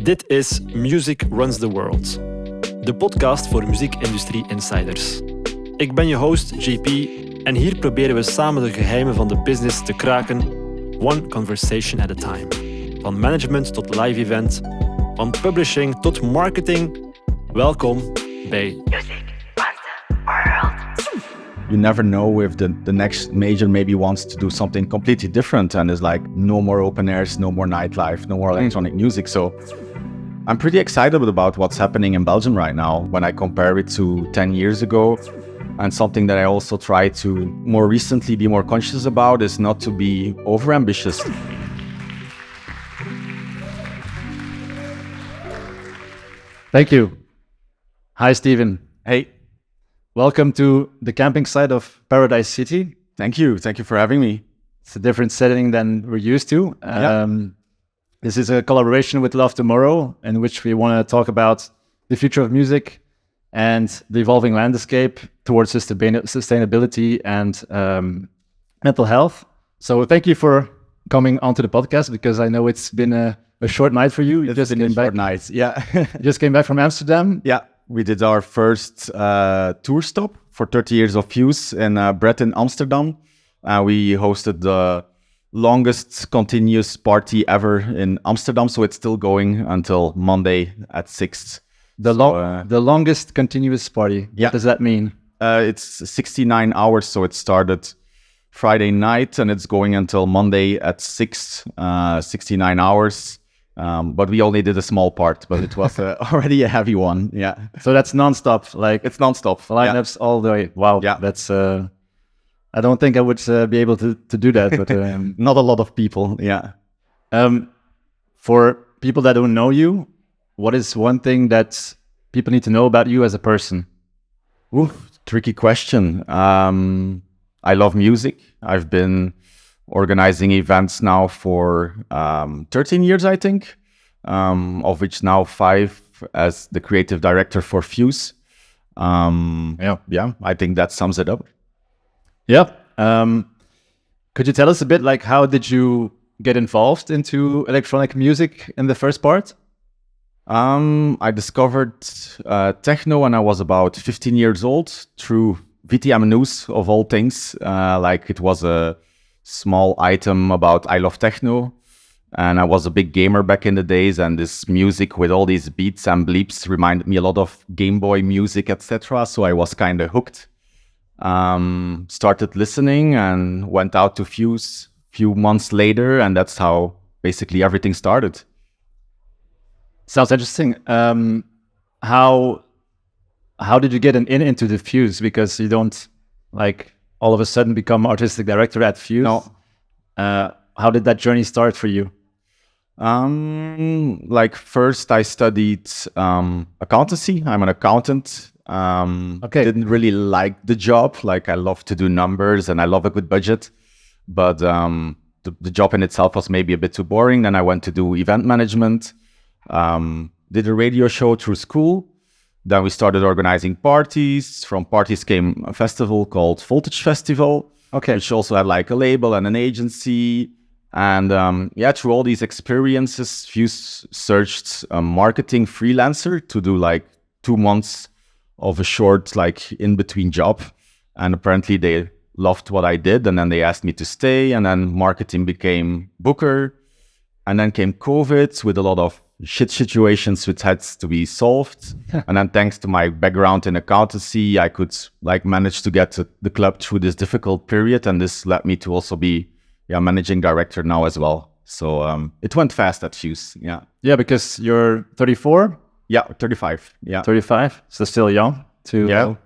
Dit is Music Runs the World, de podcast voor muziekindustrie insiders. Ik ben je host JP en hier proberen we samen de geheimen van de business te kraken, one conversation at a time. Van management tot live event, van publishing tot marketing. Welkom bij Music Runs the World. You never know if the next major maybe wants to do something completely different and is like, no more open airs, no more nightlife, no more electronic music. So I'm pretty excited about what's happening in Belgium right now when I compare it to 10 years ago. And something that I also try to more recently be more conscious about is not to be overambitious. Thank you. Hi, Steven. Hey, Welcome to the camping site of Paradise City. thank you. Thank you for having me. It's a different setting than we're used to. This is a collaboration with Love Tomorrow, in which we want to talk about the future of music and the evolving landscape towards sustainability and mental health. So thank you for coming onto the podcast, because I know it's been a short night for you. You just came back. Nights, yeah. You just came back from Amsterdam. Yeah, we did our first tour stop for 30 years of Fuse in Brett in Amsterdam. We hosted the longest continuous party ever in Amsterdam, so it's still going until Monday at 6. The longest continuous party. Yeah. What does that mean? It's 69 hours, so it started Friday night and it's going until Monday at 6, 69 hours. But we only did a small part, but it was already a heavy one. Yeah. So that's nonstop, like It's nonstop. lineups all the way. Wow. Yeah. That's I don't think I would be able to do that. But Not a lot of people. Yeah. for people that don't know you, what is one thing that people need to know about you as a person? Ooh, tricky question. I love music. I've been organizing events now for 13 years, I think, of which now 5 as the creative director for Fuse. Yeah, I think that sums it up. Yeah. Could you tell us a bit, like, how did you get involved into electronic music in the first part? I discovered techno when I was about 15 years old through VTM News, of all things. Like, it was a small item about I love techno, and I was a big gamer back in the days, and this music with all these beats and bleeps reminded me a lot of Game Boy music, etc. So I was kind of hooked. Started listening and went out to Fuse a few months later, and that's how basically everything started. Sounds interesting. How did you get into the Fuse? Because you don't, like, all of a sudden become artistic director at Fuse. No. How did that journey start for you? Like, first I studied accountancy. I'm an accountant. Okay. Didn't really like the job. Like, I love to do numbers and I love a good budget, but the job in itself was maybe a bit too boring. Then I went to do event management. Did a radio show through school. Then we started organizing parties. From parties came a festival called Voltage Festival, Okay. which also had like a label and an agency. And through all these experiences, Fuse searched a marketing freelancer to do like 2 months of a short, like, in-between job. And apparently they loved what I did. And then they asked me to stay. And then marketing became booker. And then came COVID with a lot of shit situations which had to be solved. And then thanks to my background in accountancy, I could like manage to get the club through this difficult period. And this led me to also be managing director now as well. So it went fast at Fuse. Yeah. Yeah, because you're 34, Yeah, 35. Yeah. 35, so still young to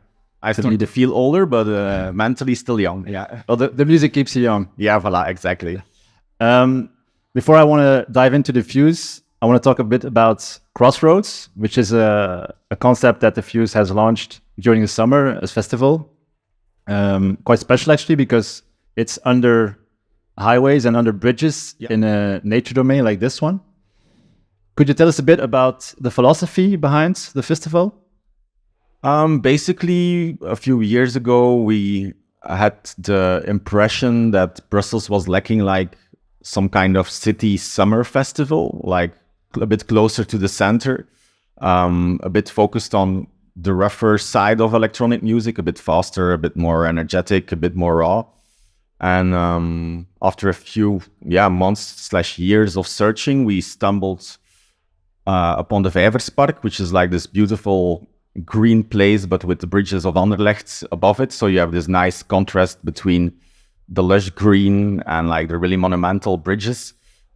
I start to feel older, but mentally still young. Yeah. well, the music keeps you young. Yeah, voilà, exactly. Before I want to dive into the Fuse, I want to talk a bit about Crossroads, which is a concept that the Fuse has launched during the summer as festival. Quite special, actually, because it's under highways and under bridges in a nature domain like this one. Could you tell us a bit about the philosophy behind the festival? Basically, a few years ago, we had the impression that Brussels was lacking like some kind of city summer festival, like a bit closer to the center, a bit focused on the rougher side of electronic music, a bit faster, a bit more energetic, a bit more raw. And after a few months/years of searching, we stumbled upon the Vijverspark, which is like this beautiful green place, but with the bridges of Anderlecht above it. So you have this nice contrast between the lush green and like the really monumental bridges.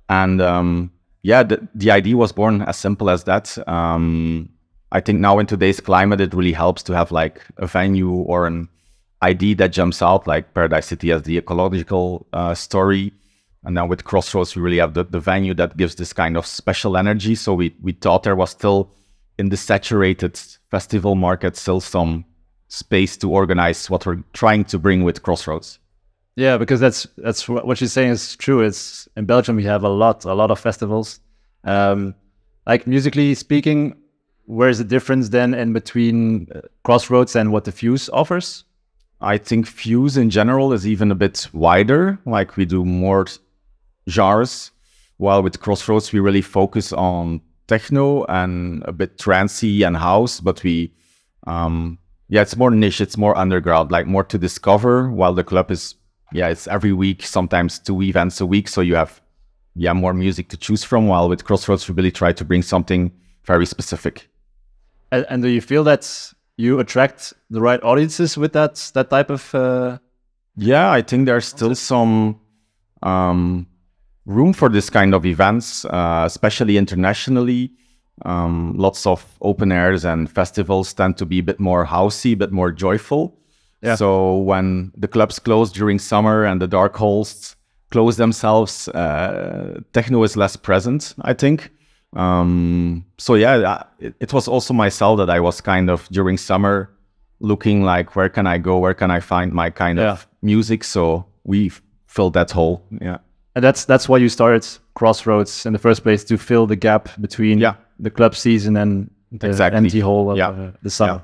And the idea was born as simple as that. I think now in today's climate, it really helps to have like a venue or an idea that jumps out, like Paradise City as the ecological story. And now with Crossroads, we really have the venue that gives this kind of special energy. So we thought there was still, in the saturated festival market, still some space to organize what we're trying to bring with Crossroads. Yeah, because that's what you're saying is true. It's in Belgium we have a lot of festivals. Like musically speaking, where's the difference then in between Crossroads and what the Fuse offers? I think Fuse in general is even a bit wider. Like we do more genres, while with Crossroads we really focus on techno and a bit trancey and house. But we, it's more niche, it's more underground, like more to discover. While the club is, it's every week, sometimes 2 events a week, so you have more music to choose from. While with Crossroads we really try to bring something very specific. And do you feel that you attract the right audiences with that type of? I think there's still some room for this kind of events, especially internationally. Lots of open airs and festivals tend to be a bit more housey, a bit more joyful. Yeah. So when the clubs close during summer and the dark halls close themselves, techno is less present, I think. It was also myself that I was kind of during summer looking like, where can I go, where can I find my kind of music? So we filled that hole. Yeah. And that's why you started Crossroads in the first place, to fill the gap between the club season and the empty hall of the summer.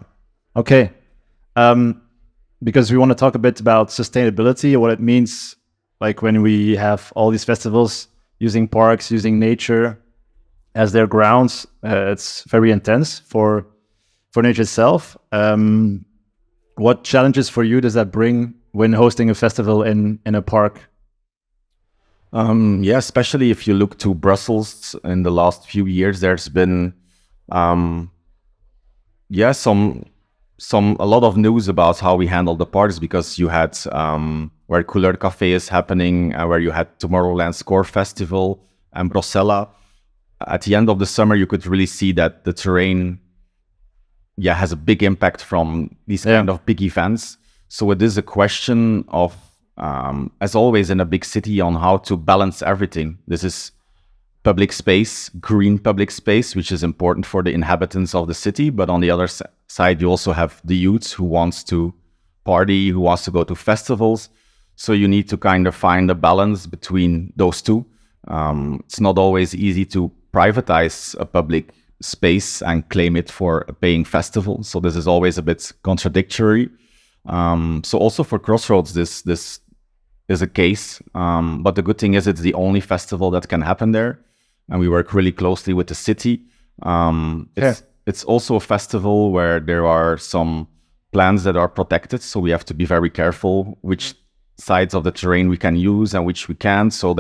Yeah. Okay. Because we want to talk a bit about sustainability, what it means, like when we have all these festivals using parks, using nature as their grounds. It's very intense for nature itself. What challenges for you does that bring when hosting a festival in a park? Especially if you look to Brussels in the last few years, there's been a lot of news about how we handle the parks, because you had where Couleur Café is happening, where you had Tomorrowland Score Festival and Brussels. At the end of the summer, you could really see that the terrain has a big impact from these kind of big events. So it is a question of, as always in a big city, on how to balance everything. This is public space, green public space, which is important for the inhabitants of the city. But on the other side, you also have the youth who wants to party, who wants to go to festivals. So you need to kind of find a balance between those two. It's not always easy to privatize a public space and claim it for a paying festival. So this is always a bit contradictory. So also for Crossroads, this is a case. But the good thing is it's the only festival that can happen there. And we work really closely with the city. It's also a festival where there are some plants that are protected. So we have to be very careful which sides of the terrain we can use and which we can't. So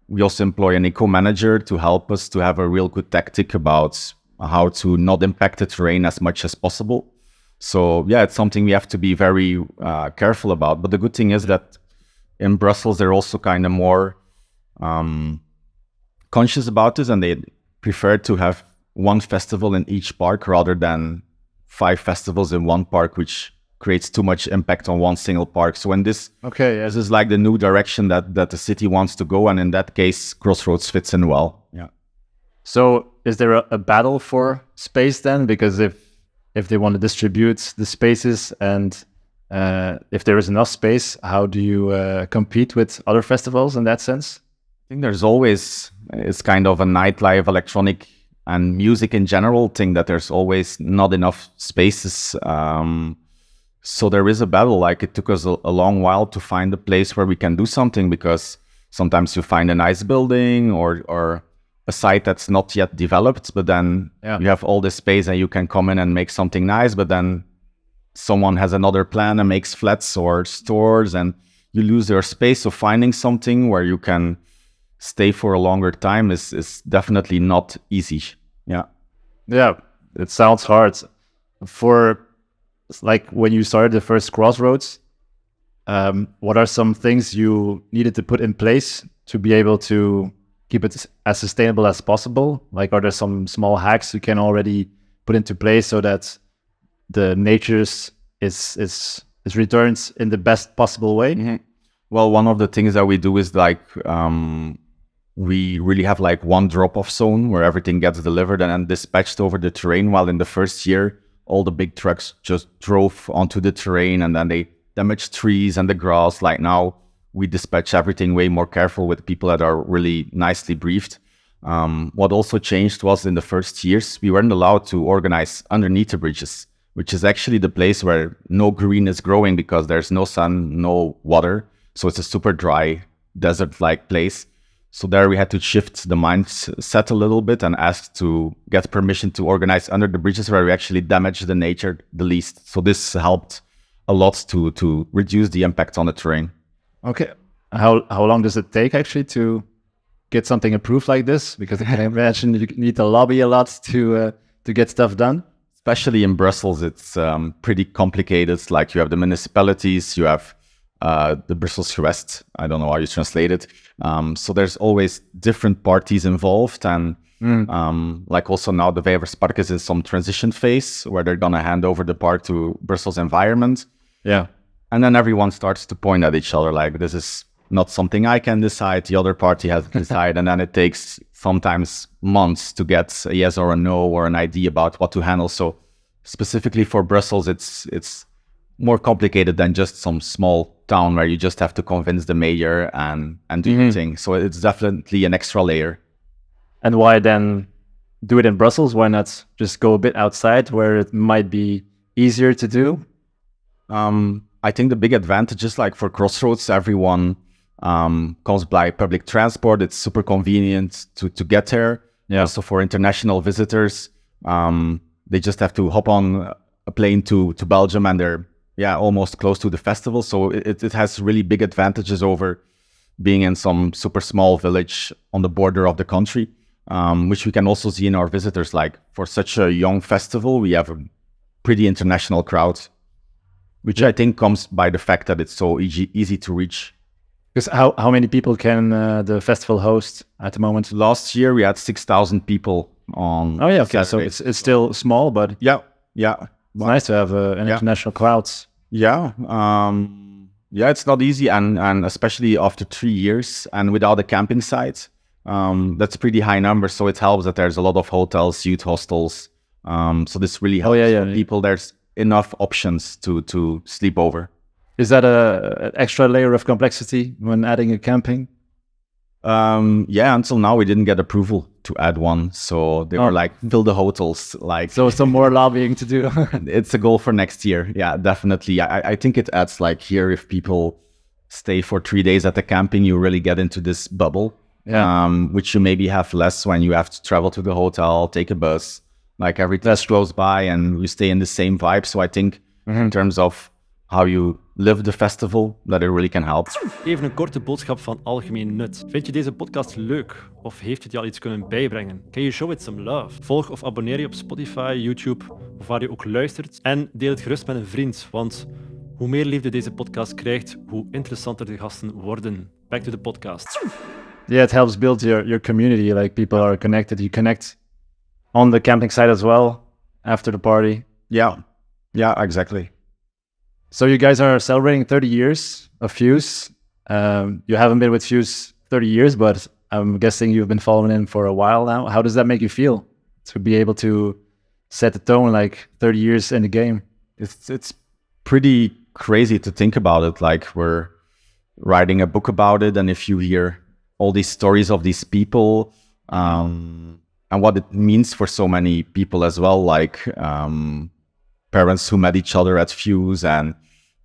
we also employ an eco-manager to help us to have a real good tactic about how to not impact the terrain as much as possible. So it's something we have to be very careful about. But the good thing is that in Brussels, they're also kind of more conscious about this, and they prefer to have one festival in each park rather than 5 festivals in one park, which creates too much impact on one single park. So in this is like the new direction that the city wants to go, and in that case, Crossroads fits in well. Yeah. So is there a battle for space then? Because if they want to distribute the spaces and if there is enough space, how do you compete with other festivals in that sense? I think there's always, it's kind of a nightlife, electronic and music in general thing, that there's always not enough spaces. So there is a battle. Like it took us a long while to find a place where we can do something, because sometimes you find a nice building or a site that's not yet developed, but then you have all this space and you can come in and make something nice, but then someone has another plan and makes flats or stores and you lose your space. So finding something where you can stay for a longer time is definitely not easy. Yeah, it sounds hard. For like when you started the first Crossroads, what are some things you needed to put in place to be able to keep it as sustainable as possible? Like, are there some small hacks you can already put into place so that the nature's is returns in the best possible way? Mm-hmm. Well, one of the things that we do is like we really have like one drop-off zone where everything gets delivered and then dispatched over the terrain. While in the first year, all the big trucks just drove onto the terrain and then they damaged trees and the grass. Like now, we dispatch everything way more careful with people that are really nicely briefed. What also changed was in the first years, we weren't allowed to organize underneath the bridges, which is actually the place where no green is growing because there's no sun, no water. So it's a super dry, desert-like place. So there we had to shift the mindset a little bit and ask to get permission to organize under the bridges where we actually damage the nature the least. So this helped a lot to reduce the impact on the terrain. Okay. How long does it take actually to get something approved like this? Because I can imagine you need to lobby a lot to get stuff done. Especially in Brussels, it's pretty complicated. Like you have the municipalities, you have the Brussels Gewest. I don't know how you translate it. So there's always different parties involved. And like also now the Vijverspark is in some transition phase where they're going to hand over the park to Brussels Environment. Yeah. And then everyone starts to point at each other like, this is not something I can decide. The other party has to decide. And then it takes sometimes months to get a yes or a no or an idea about what to handle. So specifically for Brussels, it's more complicated than just some small town where you just have to convince the mayor and do your thing. So it's definitely an extra layer. And why then do it in Brussels? Why not just go a bit outside where it might be easier to do? I think the big advantage is like for Crossroads, everyone comes by public transport. It's super convenient to get there. Yeah. Also for international visitors, they just have to hop on a plane to Belgium and they're almost close to the festival. So it has really big advantages over being in some super small village on the border of the country, which we can also see in our visitors. Like for such a young festival, we have a pretty international crowd, which I think comes by the fact that it's so easy to reach. Because how many people can the festival host at the moment? Last year we had 6,000 people on. Oh yeah, okay. Saturday. So it's still small, but yeah. It's nice to have an international crowds. Yeah, it's not easy, and especially after 3 years and without a camping site, that's a pretty high number. So it helps that there's a lot of hotels, youth hostels. So this really helps for people. There's enough options to sleep over. Is that an extra layer of complexity when adding a camping? Until now we didn't get approval to add one, so they were like, fill the hotels. Like, so some more lobbying to do. It's a goal for next year. Yeah, definitely. I think it adds like here, if people stay for 3 days at the camping, you really get into this bubble. Yeah. Which you maybe have less when you have to travel to the hotel, take a bus, like everything's close by and you stay in the same vibe. So I think in terms of how you live the festival, that it really can help. Even een korte boodschap van algemeen nut. Vind je deze podcast leuk? Of heeft het je al iets kunnen bijbrengen? Can you show it some love? Volg of abonneer je op Spotify, YouTube, of waar je ook luistert. En deel het gerust met een vriend, want hoe meer liefde deze podcast krijgt, hoe interessanter de gasten worden. Back to the podcast. Yeah, it helps build your community. Like people are connected. You connect on the camping site as well after the party. Yeah, exactly. So you guys are celebrating 30 years of Fuse. You haven't been with Fuse 30 years, but I'm guessing you've been following in for a while now. How does that make you feel to be able to set the tone like 30 years in the game? It's pretty crazy to think about it. Like we're writing a book about it, and if you hear all these stories of these people and what it means for so many people as well, like parents who met each other at Fuse, and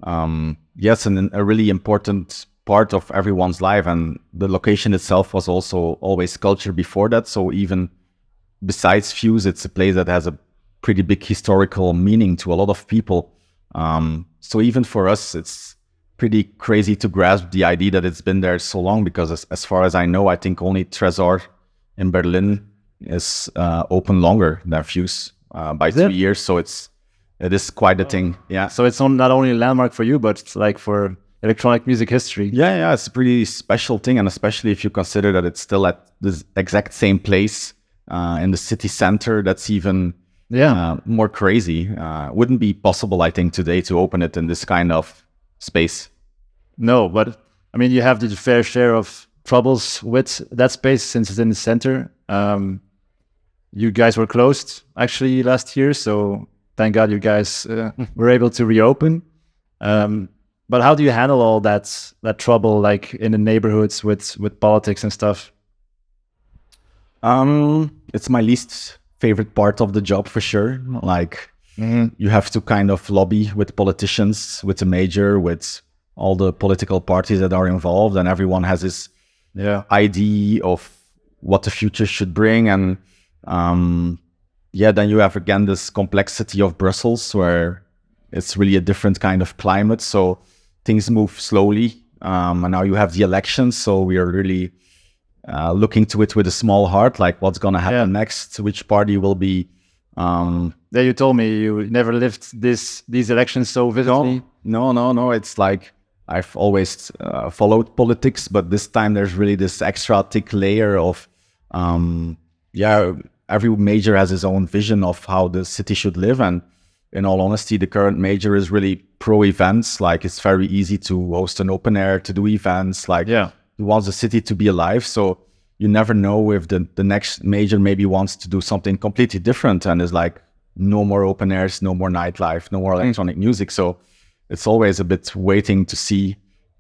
and a really important part of everyone's life, and the location itself was also always culture before that. So even besides Fuse, it's a place that has a pretty big historical meaning to a lot of people. So even for us, it's pretty crazy to grasp the idea that it's been there so long, because as far as I know, I think only Tresor in Berlin is open longer than Fuse by 3 years. So it is quite a thing. Yeah. So it's not only a landmark for you, but it's like for electronic music history. Yeah, it's a pretty special thing, and especially if you consider that it's still at this exact same place in the city center. That's even more crazy. Wouldn't be possible, I think, today to open it in this kind of space. No, but I mean, you have the fair share of troubles with that space since it's in the center. You guys were closed actually last year, so thank God you guys were able to reopen. But how do you handle all that trouble, like in the neighborhoods with politics and stuff? It's my least favorite part of the job for sure. Like you have to kind of lobby with politicians, with the mayor, with all the political parties that are involved, and everyone has his idea of what the future should bring. And then you have again this complexity of Brussels, where it's really a different kind of climate. So things move slowly. And now you have the elections, so we are really looking to it with a small heart, like what's going to happen next, which party will be. You told me you never lived these elections so vividly. No. It's like I've always followed politics, but this time there's really this extra thick layer of, every major has his own vision of how the city should live. And in all honesty, the current major is really pro events. Like it's very easy to host an open air, to do events. Like he wants the city to be alive. So you never know if the next major maybe wants to do something completely different and is like, no more open airs, no more nightlife, no more electronic music. So it's always a bit waiting to see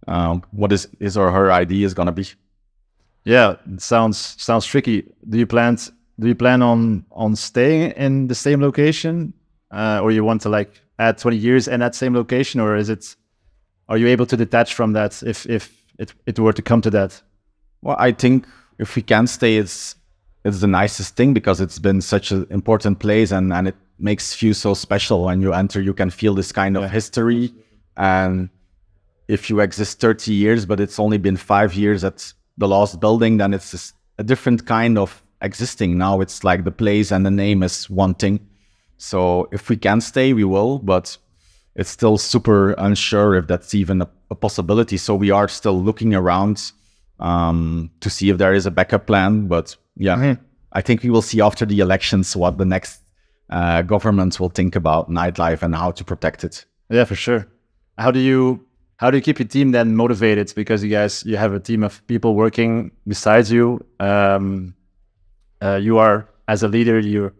what his or her idea is going to be. Yeah, it sounds tricky. Do you plan on staying in the same location, or you want to like add 20 years in that same location, or are you able to detach from that if it were to come to that? Well, I think if we can stay, it's the nicest thing, because it's been such an important place, and it makes Fuse so special. When you enter, you can feel this kind of history. And if you exist 30 years, but it's only been 5 years at the last building, then it's a different kind of existing. Now it's like the place and the name is one thing. So if we can stay, we will, but it's still super unsure if that's even a possibility. So we are still looking around to see if there is a backup plan. But I think we will see after the elections what the next government will think about nightlife and how to protect it. Yeah, for sure. How do you keep your team then motivated? Because you have a team of people working besides you. You are, as a leader, you're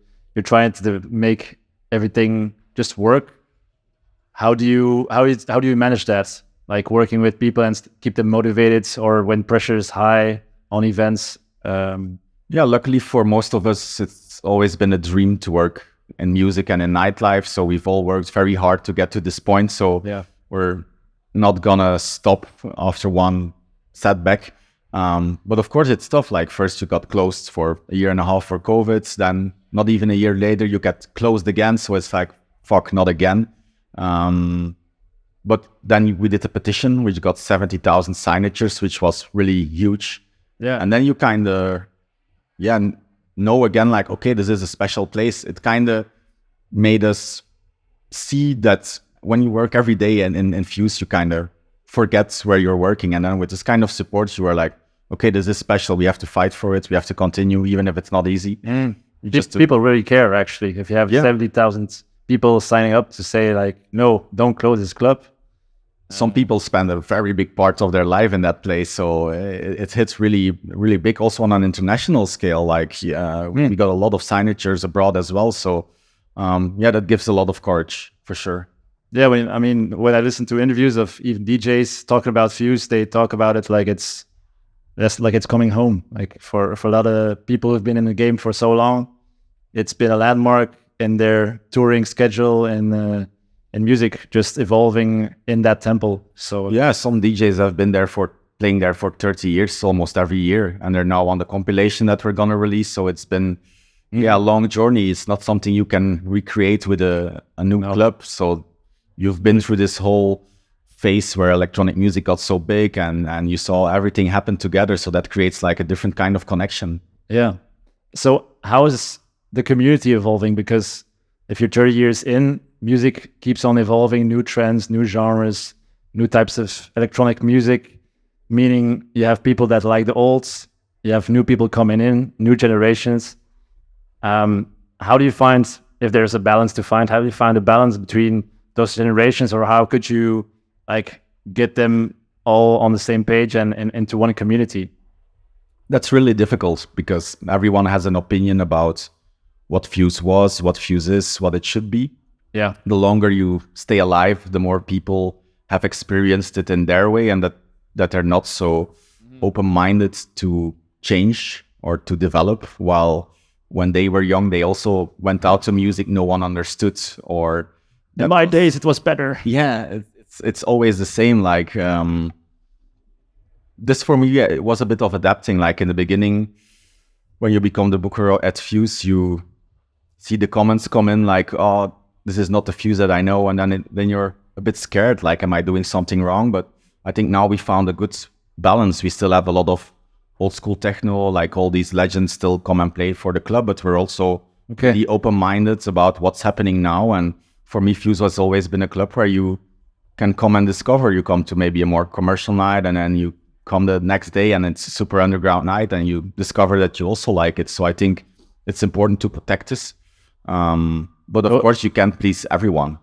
trying to make everything just work. How do you manage that? Like working with people and keep them motivated, or when pressure is high on events? Luckily for most of us, it's always been a dream to work in music and in nightlife. So we've all worked very hard to get to this point. So we're not gonna stop after one setback. But of course it's tough. Like first you got closed for a year and a half for COVID. Then not even a year later, you get closed again. So it's like, fuck, not again. But then we did a petition, which got 70,000 signatures, which was really huge. Yeah. And then you kind of, know again, like, okay, this is a special place. It kind of made us see that when you work every day in Fuse, you kind of forget where you're working. And then with this kind of support, you are like, okay, this is special. We have to fight for it. We have to continue, even if it's not easy. People really care, actually. If you have 70,000 people signing up to say like, no, don't close this club. Some people spend a very big part of their life in that place. So it hits really, really big. Also on an international scale, like we got a lot of signatures abroad as well. So that gives a lot of courage for sure. Yeah, when I listen to interviews of even DJs talking about Fuse, they talk about it like it's coming home. Like for a lot of people who've been in the game for so long, it's been a landmark in their touring schedule and music just evolving in that temple. So some DJs have been there for playing there for 30 years, almost every year. And they're now on the compilation that we're going to release. So it's been a long journey. It's not something you can recreate with a new club. So you've been through this whole phase where electronic music got so big and you saw everything happen together. So that creates like a different kind of connection. Yeah. So how is the community evolving? Because if you're 30 years in, music keeps on evolving, new trends, new genres, new types of electronic music, meaning you have people that like the olds, you have new people coming in, new generations. How do you find, if there's a balance to find, how do you find a balance between those generations, or how could you like get them all on the same page and into one community? That's really difficult because everyone has an opinion about what Fuse was, what Fuse is, what it should be. Yeah. The longer you stay alive, the more people have experienced it in their way, and that they're not so open-minded to change or to develop. While when they were young, they also went out to music no one understood, or in my days it was better. Yeah, it's always the same. Like this for me, it was a bit of adapting. Like in the beginning, when you become the booker at Fuse, you see the comments come in like, "Oh, this is not the Fuse that I know," and then you're a bit scared. Like, am I doing something wrong? But I think now we found a good balance. We still have a lot of old school techno, like all these legends still come and play for the club, but we're also really open-minded about what's happening now. And for me, Fuse has always been a club where you can come and discover. You come to maybe a more commercial night, and then you come the next day and it's a super underground night, and you discover that you also like it. So I think it's important to protect this. But of course, you can't please everyone.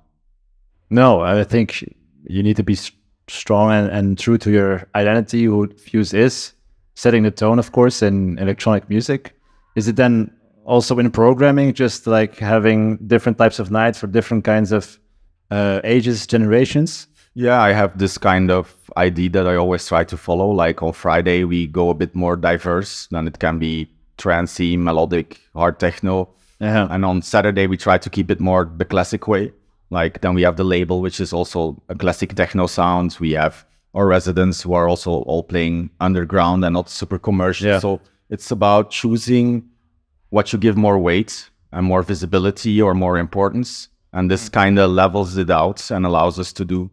No, I think you need to be strong and true to your identity, who Fuse is, setting the tone, of course, in electronic music. Is it then also in programming, just like having different types of nights for different kinds of ages, generations? Yeah, I have this kind of idea that I always try to follow. Like on Friday, we go a bit more diverse. Then it can be trancey, melodic, hard techno. And on Saturday, we try to keep it more the classic way. Like then we have the label, which is also a classic techno sound. We have our residents who are also all playing underground and not super commercial. Yeah. So it's about choosing what you give more weight and more visibility or more importance. And this kind of levels it out and allows us to do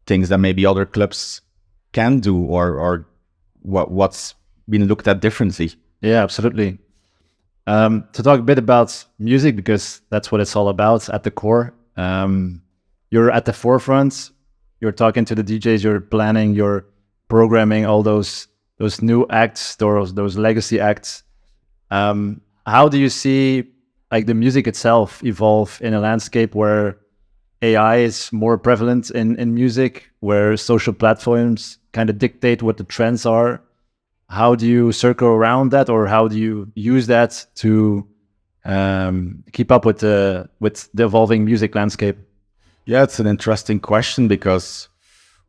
things that maybe other clubs can do, or what's been looked at differently. Yeah, absolutely. To talk a bit about music, because that's what it's all about at the core. You're at the forefront. You're talking to the DJs. You're planning. You're programming all those new acts, those legacy acts. How do you see like the music itself evolve in a landscape where AI is more prevalent in music, where social platforms kind of dictate what the trends are? How do you circle around that, or how do you use that to keep up with the evolving music landscape? Yeah, it's an interesting question because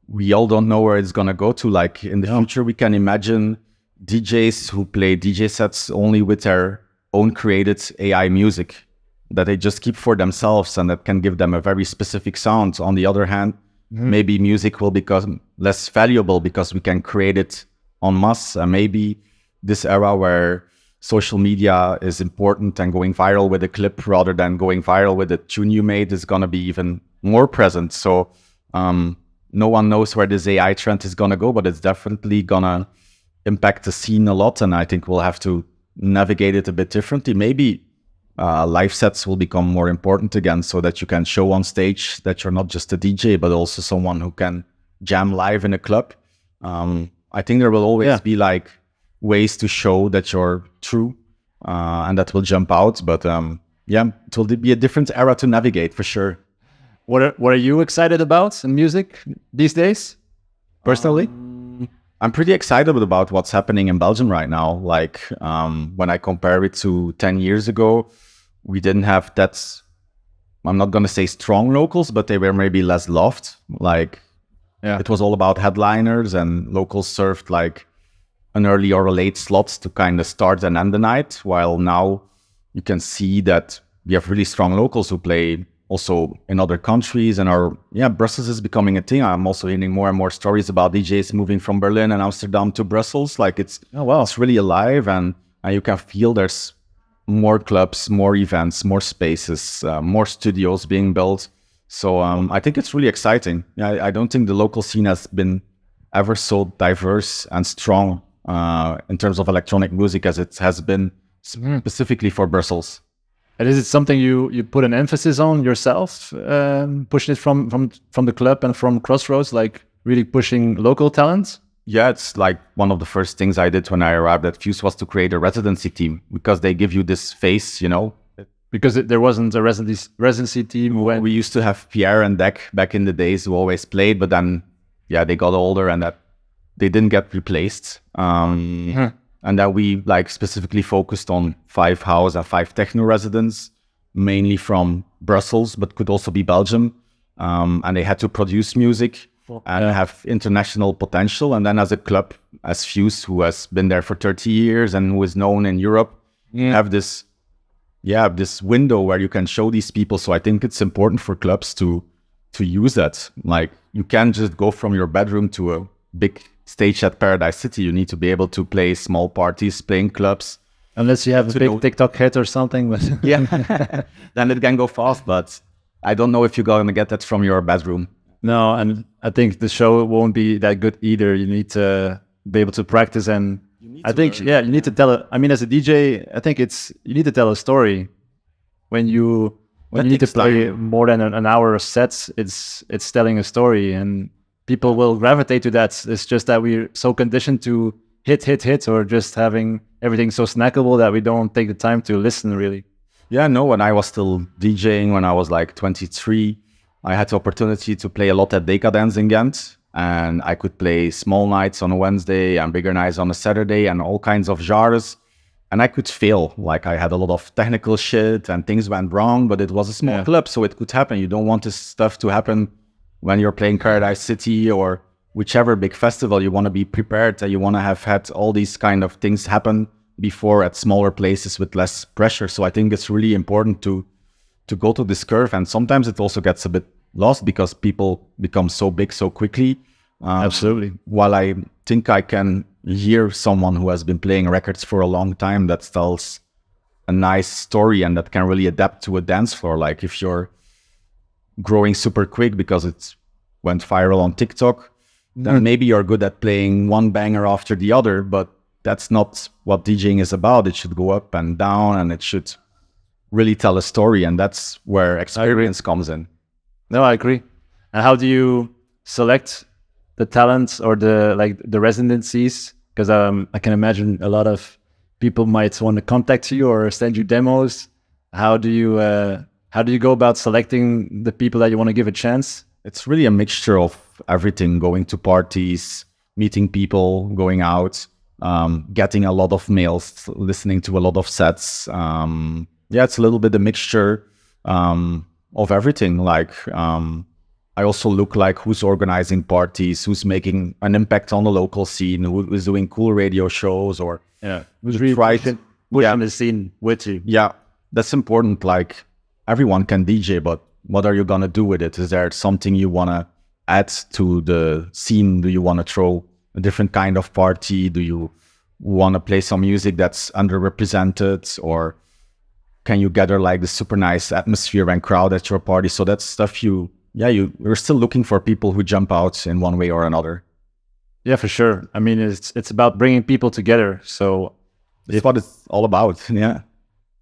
we all don't know where it's going to go to. Like in the future, we can imagine DJs who play DJ sets only with their own created AI music that they just keep for themselves, and that can give them a very specific sound. On the other hand, maybe music will become less valuable because we can create it en masse. And maybe this era where social media is important and going viral with a clip rather than going viral with a tune you made is going to be even more present. So no one knows where this AI trend is going to go, but it's definitely going to impact the scene a lot. And I think we'll have to navigate it a bit differently. Maybe live sets will become more important again, so that you can show on stage that you're not just a DJ, but also someone who can jam live in a club. I think there will always be like ways to show that you're true, and that will jump out. But it will be a different era to navigate for sure. What are you excited about in music these days, personally? I'm pretty excited about what's happening in Belgium right now. Like when I compare it to 10 years ago, we didn't have that, I'm not going to say strong locals, but they were maybe less loved. Like it was all about headliners, and locals served like an early or a late slot to kind of start and end the night. While now you can see that we have really strong locals who play also in other countries. And Brussels is becoming a thing. I'm also hearing more and more stories about DJs moving from Berlin and Amsterdam to Brussels. Like it's really alive, and you can feel there's more clubs, more events, more spaces, more studios being built. So I think it's really exciting. I don't think the local scene has been ever so diverse and strong in terms of electronic music as it has been specifically for Brussels. And is it something you put an emphasis on yourself, pushing it from the club and from Crossroads, like really pushing local talent? Yeah, it's like one of the first things I did when I arrived at Fuse was to create a residency team, because they give you this face, you know. Because there wasn't a residency team when we used to have Pierre and Deck back in the days who always played, but then they got older and that they didn't get replaced. And then we like specifically focused on 5 house and 5 techno residents, mainly from Brussels, but could also be Belgium. And they had to produce music and have international potential. And then as a club, as Fuse, who has been there for 30 years and who is known in Europe, have this window where you can show these people. So I think it's important for clubs to use that. Like you can't just go from your bedroom to a big stage at Paradise City. You need to be able to play small parties, playing clubs. Unless you have a big TikTok hit or something. But then it can go fast. But I don't know if you're going to get that from your bedroom. No, and I think the show won't be that good either. You need to be able to practice, and I think you need to tell it. I mean, as a DJ, I think you need to tell a story. When you need to play more than an hour of sets, it's telling a story, and people will gravitate to that. It's just that we're so conditioned to hit, or just having everything so snackable that we don't take the time to listen, really. Yeah, no, when I was still DJing, when I was like 23, I had the opportunity to play a lot at Decadence in Ghent. And I could play small nights on a Wednesday and bigger nights on a Saturday and all kinds of genres. And I could fail. Like I had a lot of technical shit and things went wrong, but it was a small club, so it could happen. You don't want this stuff to happen when you're playing Paradise City or whichever big festival. You want to be prepared, and you want to have had all these kind of things happen before at smaller places with less pressure. So I think it's really important to go to this curve. And sometimes it also gets a bit lost because people become so big so quickly. Absolutely. While I think I can hear someone who has been playing records for a long time that tells a nice story and that can really adapt to a dance floor. Like if you're growing super quick because it went viral on TikTok, then maybe you're good at playing one banger after the other, but that's not what DJing is about. It should go up and down, and it should really tell a story, and that's where experience comes in. No, I agree. And how do you select the talents or the residencies? Because I can imagine a lot of people might want to contact you or send you demos. How do you go about selecting the people that you want to give a chance? It's really a mixture of everything: going to parties, meeting people, going out, getting a lot of mails, listening to a lot of sets. It's a little bit a mixture of everything. Like I also look like who's organizing parties, who's making an impact on the local scene, who is doing cool radio shows, or who's really pushing the scene with you. Yeah, that's important. Like everyone can DJ, but what are you gonna do with it? Is there something you wanna add to the scene? Do you wanna throw a different kind of party? Do you wanna play some music that's underrepresented, or can you gather like the super nice atmosphere and crowd at your party? So that's stuff we're still looking for people who jump out in one way or another. Yeah, for sure. I mean, it's about bringing people together. So that's what it's all about. Yeah.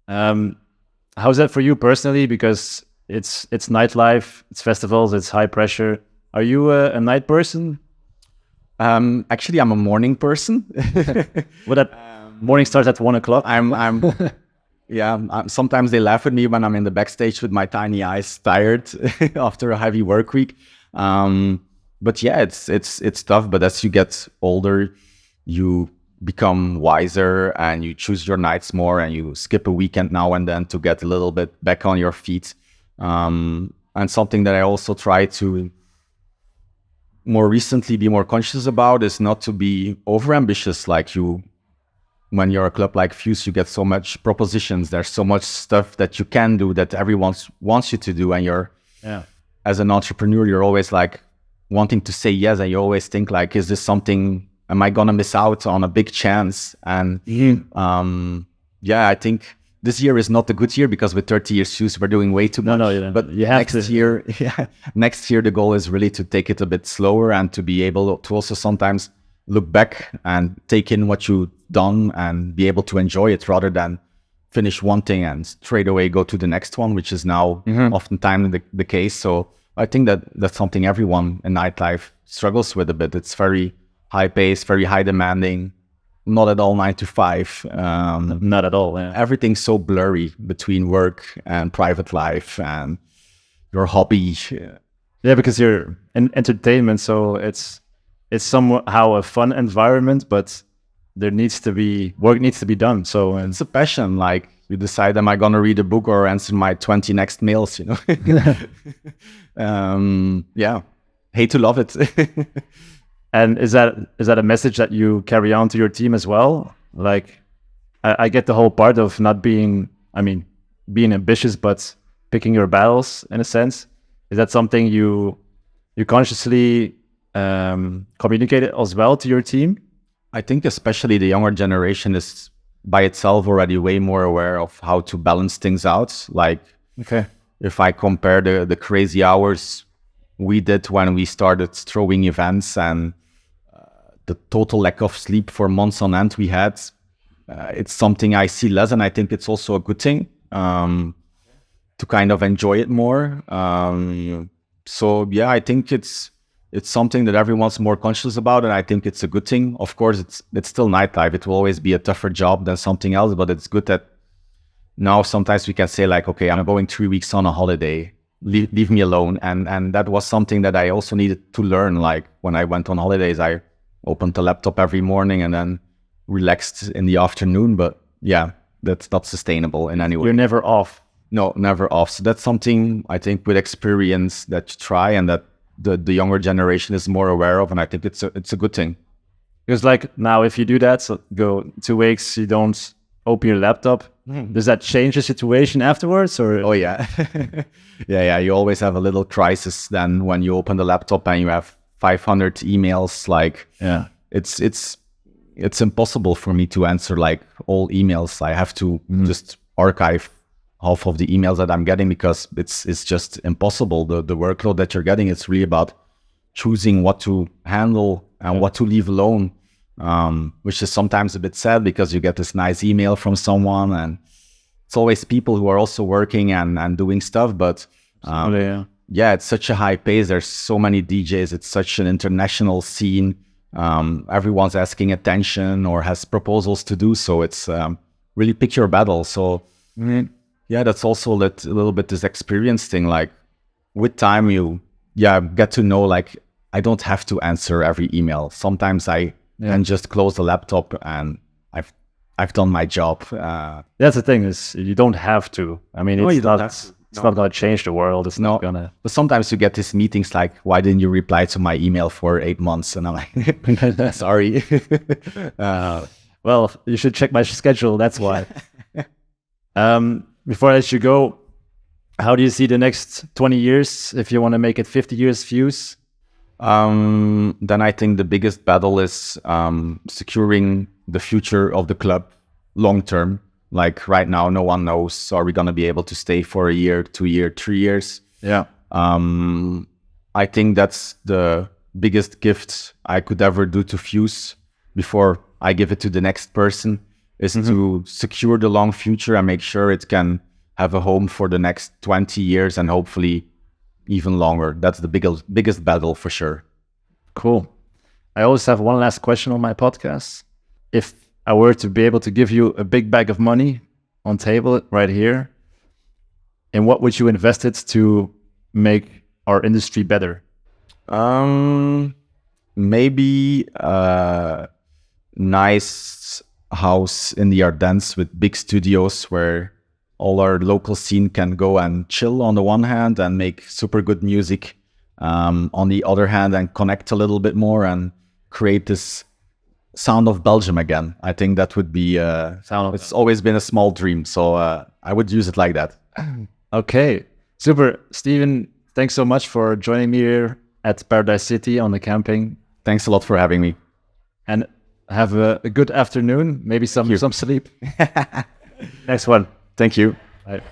How's that for you personally? Because it's nightlife, it's festivals, it's high pressure. Are you a night person? Actually, I'm a morning person. Morning starts at 1:00. Sometimes they laugh at me when I'm in the backstage with my tiny eyes, tired after a heavy work week. But yeah, it's tough. But as you get older, you become wiser and you choose your nights more, and you skip a weekend now and then to get a little bit back on your feet. And something that I also try to more recently be more conscious about is not to be overambitious. Like you when you're a club like Fuse, you get so much propositions. There's so much stuff that you can do that everyone wants you to do. And you're, as an entrepreneur, you're always like wanting to say yes. And you always think like, is this something, am I going to miss out on a big chance? And I think this year is not a good year because with 30 years Fuse, we're doing way too much. But you have next year, the goal is really to take it a bit slower and to be able to also sometimes look back and take in what you've done and be able to enjoy it rather than finish one thing and straight away go to the next one, which is now oftentimes the case. So I think that's something everyone in nightlife struggles with a bit. It's very high pace, very high demanding, not at all 9 to 5. Not at all. Yeah. Everything's so blurry between work and private life and your hobby. Yeah, because you're in entertainment, so it's somehow a fun environment, but work needs to be done. So it's a passion. Like you decide, am I gonna read a book or answer my 20 next mails? You know. Hate to love it. And is that a message that you carry on to your team as well? Like, I get the whole part of not being ambitious, but picking your battles in a sense. Is that something you consciously communicate it as well to your team? I think especially the younger generation is by itself already way more aware of how to balance things out. Like, if I compare the crazy hours we did when we started throwing events and the total lack of sleep for months on end we had, it's something I see less, and I think it's also a good thing to kind of enjoy it more. I think it's something that everyone's more conscious about, and I think it's a good thing. Of course, it's still nightlife. It will always be a tougher job than something else, but it's good that now sometimes we can say like, okay, I'm going 3 weeks on a holiday. Leave me alone. And that was something that I also needed to learn. Like when I went on holidays, I opened the laptop every morning and then relaxed in the afternoon. But yeah, that's not sustainable in any way. You're never off. No, never off. So that's something I think with experience that you try and that the younger generation is more aware of. And I think it's a good thing. Because like now, if you do that, so go 2 weeks, you don't open your laptop. Does that change the situation afterwards? Or oh yeah. yeah, you always have a little crisis then when you open the laptop and you have 500 emails. Like it's impossible for me to answer like all emails. I have to just archive half of the emails that I'm getting because it's just impossible. The workload that you're getting, it's really about choosing what to handle and what to leave alone. Which is sometimes a bit sad because you get this nice email from someone and it's always people who are also working and doing stuff. But it's such a high pace. There's so many DJs. It's such an international scene. Everyone's asking attention or has proposals to do. So it's really pick your battle. So that's also a little bit this experience thing. Like with time, you get to know like I don't have to answer every email. Sometimes I and just close the laptop and I've done my job. That's the thing is you don't have to. I mean, it's not going to change the world. It's not going to. But sometimes you get these meetings like, why didn't you reply to my email for 8 months? And I'm like, sorry. Well, you should check my schedule. That's why. Before I let you go, how do you see the next 20 years if you want to make it 50 years Fuse? Then I think the biggest battle is securing the future of the club long term. Like right now, no one knows, are we going to be able to stay for a year, 2 years, 3 years? Yeah. I think that's the biggest gift I could ever do to Fuse before I give it to the next person is to secure the long future and make sure it can have a home for the next 20 years and hopefully even longer. That's the biggest battle for sure. Cool. I always have one last question on my podcast. If I were to be able to give you a big bag of money on table right here, in what would you invest it to make our industry better? Maybe a nice house in the Ardennes with big studios where all our local scene can go and chill on the one hand and make super good music on the other hand and connect a little bit more and create this sound of Belgium again. I think that would be. It's always been a small dream, so I would use it like that. Okay, super, Steven. Thanks so much for joining me here at Paradise City on the camping. Thanks a lot for having me. And have a good afternoon. Maybe some sleep. Next one. Thank you. Bye.